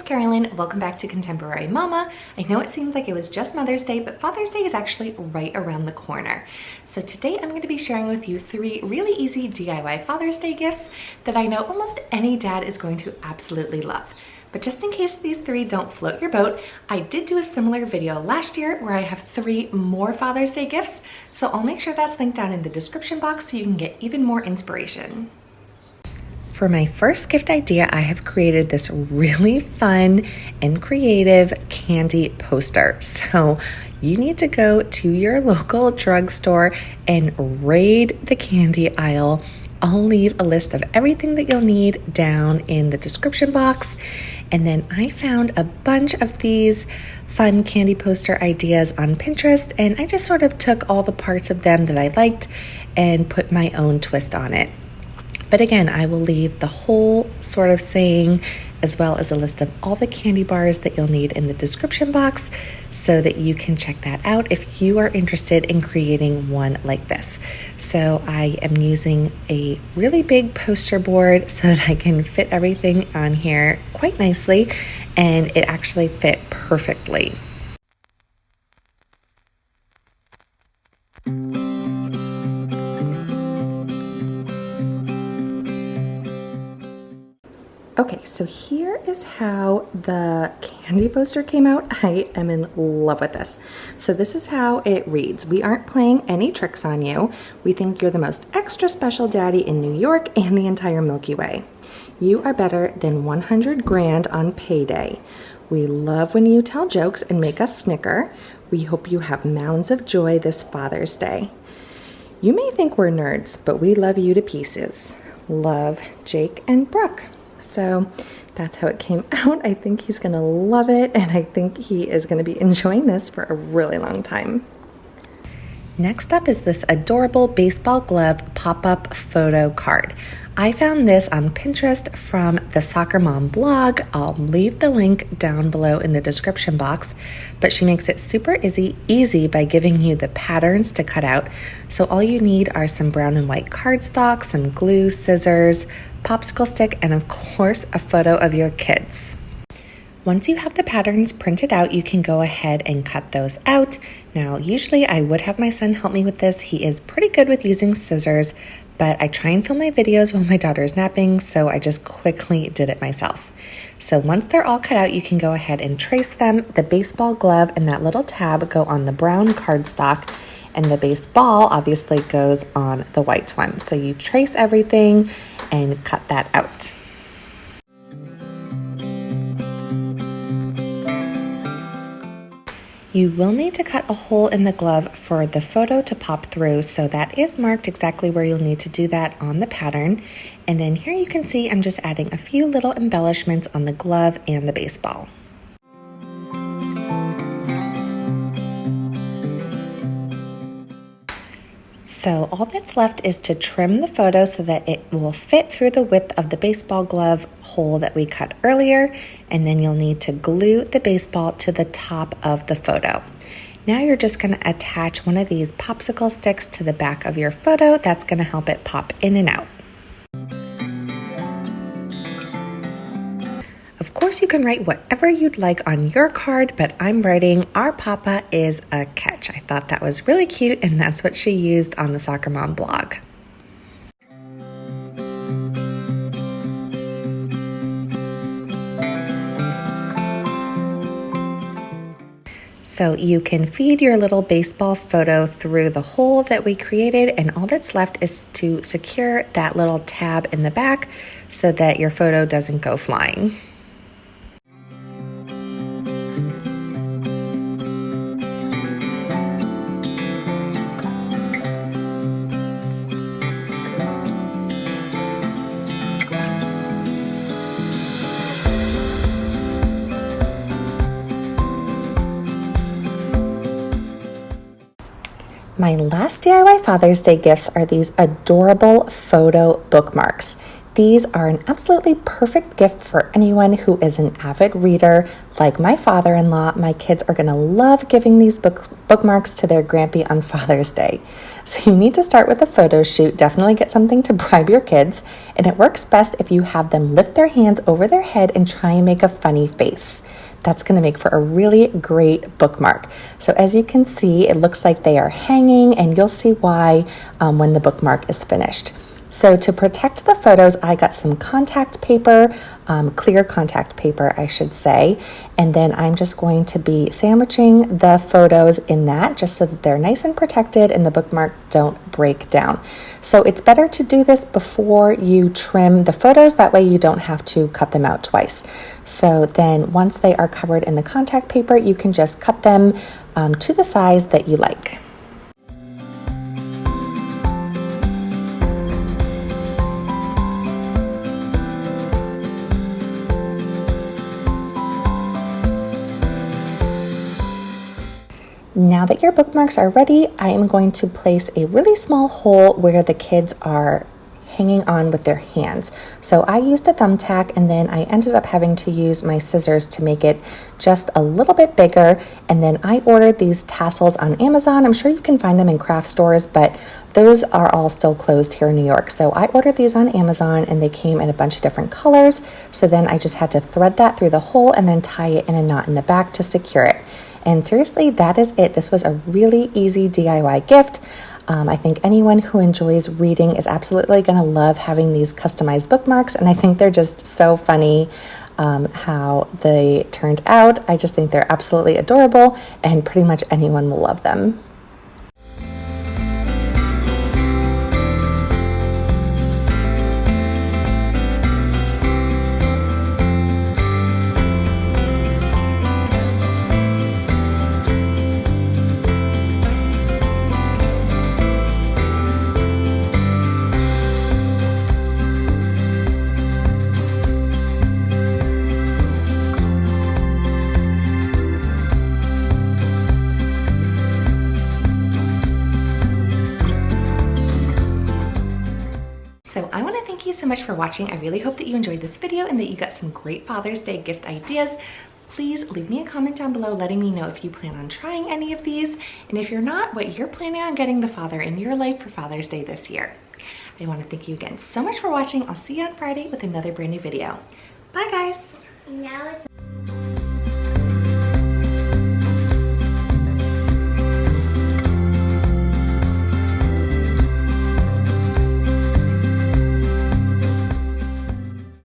Carolyn. Welcome back to Contemporary Mama. I know it seems like it was just Mother's Day, but Father's Day is actually right around the corner. So today I'm going to be sharing with you 3 really easy DIY Father's Day gifts that I know almost any dad is going to absolutely love. But just in case these 3 don't float your boat, I did do a similar video last year where I have 3 more Father's Day gifts, so I'll make sure that's linked down in the description box so you can get even more inspiration. For my first gift idea, I have created this really fun and creative candy poster. So you need to go to your local drugstore and raid the candy aisle. I'll leave a list of everything that you'll need down in the description box. And then I found a bunch of these fun candy poster ideas on Pinterest, and I just sort of took all the parts of them that I liked and put my own twist on it. But again, I will leave the whole sort of saying as well as a list of all the candy bars that you'll need in the description box so that you can check that out if you are interested in creating one like this. So I am using a really big poster board so that I can fit everything on here quite nicely, and it actually fit perfectly. Okay, so here is how the candy poster came out. I am in love with this. So this is how it reads. We aren't playing any tricks on you. We think you're the most extra special daddy in New York and the entire Milky Way. You are better than 100 grand on payday. We love when you tell jokes and make us snicker. We hope you have mounds of joy this Father's Day. You may think we're nerds, but we love you to pieces. Love, Jake and Brooke. So that's how it came out. I think he's gonna love it, and I think he is gonna be enjoying this for a really long time. Next up is this adorable baseball glove pop-up photo card. I found this on Pinterest from the Soccer Mom blog. I'll leave the link down below in the description box, but she makes it super easy by giving you the patterns to cut out. So all you need are some brown and white cardstock, some glue, scissors, popsicle stick, and of course a photo of your kids. Once you have the patterns printed out, you can go ahead and cut those out. Now, usually I would have my son help me with this. He is pretty good with using scissors, but I try and film my videos while my daughter is napping, so I just quickly did it myself. So once they're all cut out, you can go ahead and trace them. The baseball glove and that little tab go on the brown cardstock, and the baseball obviously goes on the white one. So you trace everything and cut that out. You will need to cut a hole in the glove for the photo to pop through, so that is marked exactly where you'll need to do that on the pattern. And then here you can see I'm just adding a few little embellishments on the glove and the baseball. So all that's left is to trim the photo so that it will fit through the width of the baseball glove hole that we cut earlier, and then you'll need to glue the baseball to the top of the photo. Now you're just going to attach one of these popsicle sticks to the back of your photo. That's going to help it pop in and out. Of course, you can write whatever you'd like on your card, but I'm writing, "Our Papa is a catch." I thought that was really cute, and that's what she used on the Soccer Mom blog. So you can feed your little baseball photo through the hole that we created, and all that's left is to secure that little tab in the back so that your photo doesn't go flying. My last DIY Father's Day gifts are these adorable photo bookmarks. These are an absolutely perfect gift for anyone who is an avid reader. Like my father-in-law, my kids are going to love giving these bookmarks to their grampy on Father's Day. So you need to start with a photo shoot. Definitely get something to bribe your kids. And it works best if you have them lift their hands over their head and try and make a funny face. That's going to make for a really great bookmark. So as you can see, it looks like they are hanging, and you'll see why when the bookmark is finished. So to protect the photos, I got some contact paper, clear contact paper, I should say. And then I'm just going to be sandwiching the photos in that just so that they're nice and protected and the bookmark don't break down. So it's better to do this before you trim the photos. That way you don't have to cut them out twice. So then once they are covered in the contact paper, you can just cut them to the size that you like. Now that your bookmarks are ready, I am going to place a really small hole where the kids are hanging on with their hands. So I used a thumbtack, and then I ended up having to use my scissors to make it just a little bit bigger. And then I ordered these tassels on Amazon. I'm sure you can find them in craft stores, but those are all still closed here in New York. So I ordered these on Amazon, and they came in a bunch of different colors. So then I just had to thread that through the hole and then tie it in a knot in the back to secure it. And seriously, that is it. This was a really easy DIY gift. I think anyone who enjoys reading is absolutely going to love having these customized bookmarks, and I think they're just so funny how they turned out. I just think they're absolutely adorable, and pretty much anyone will love them. So I want to thank you so much for watching. I really hope that you enjoyed this video and that you got some great Father's Day gift ideas. Please leave me a comment down below letting me know if you plan on trying any of these, and if you're not, what you're planning on getting the father in your life for Father's Day this year. I want to thank you again so much for watching. I'll see you on Friday with another brand new video. Bye guys!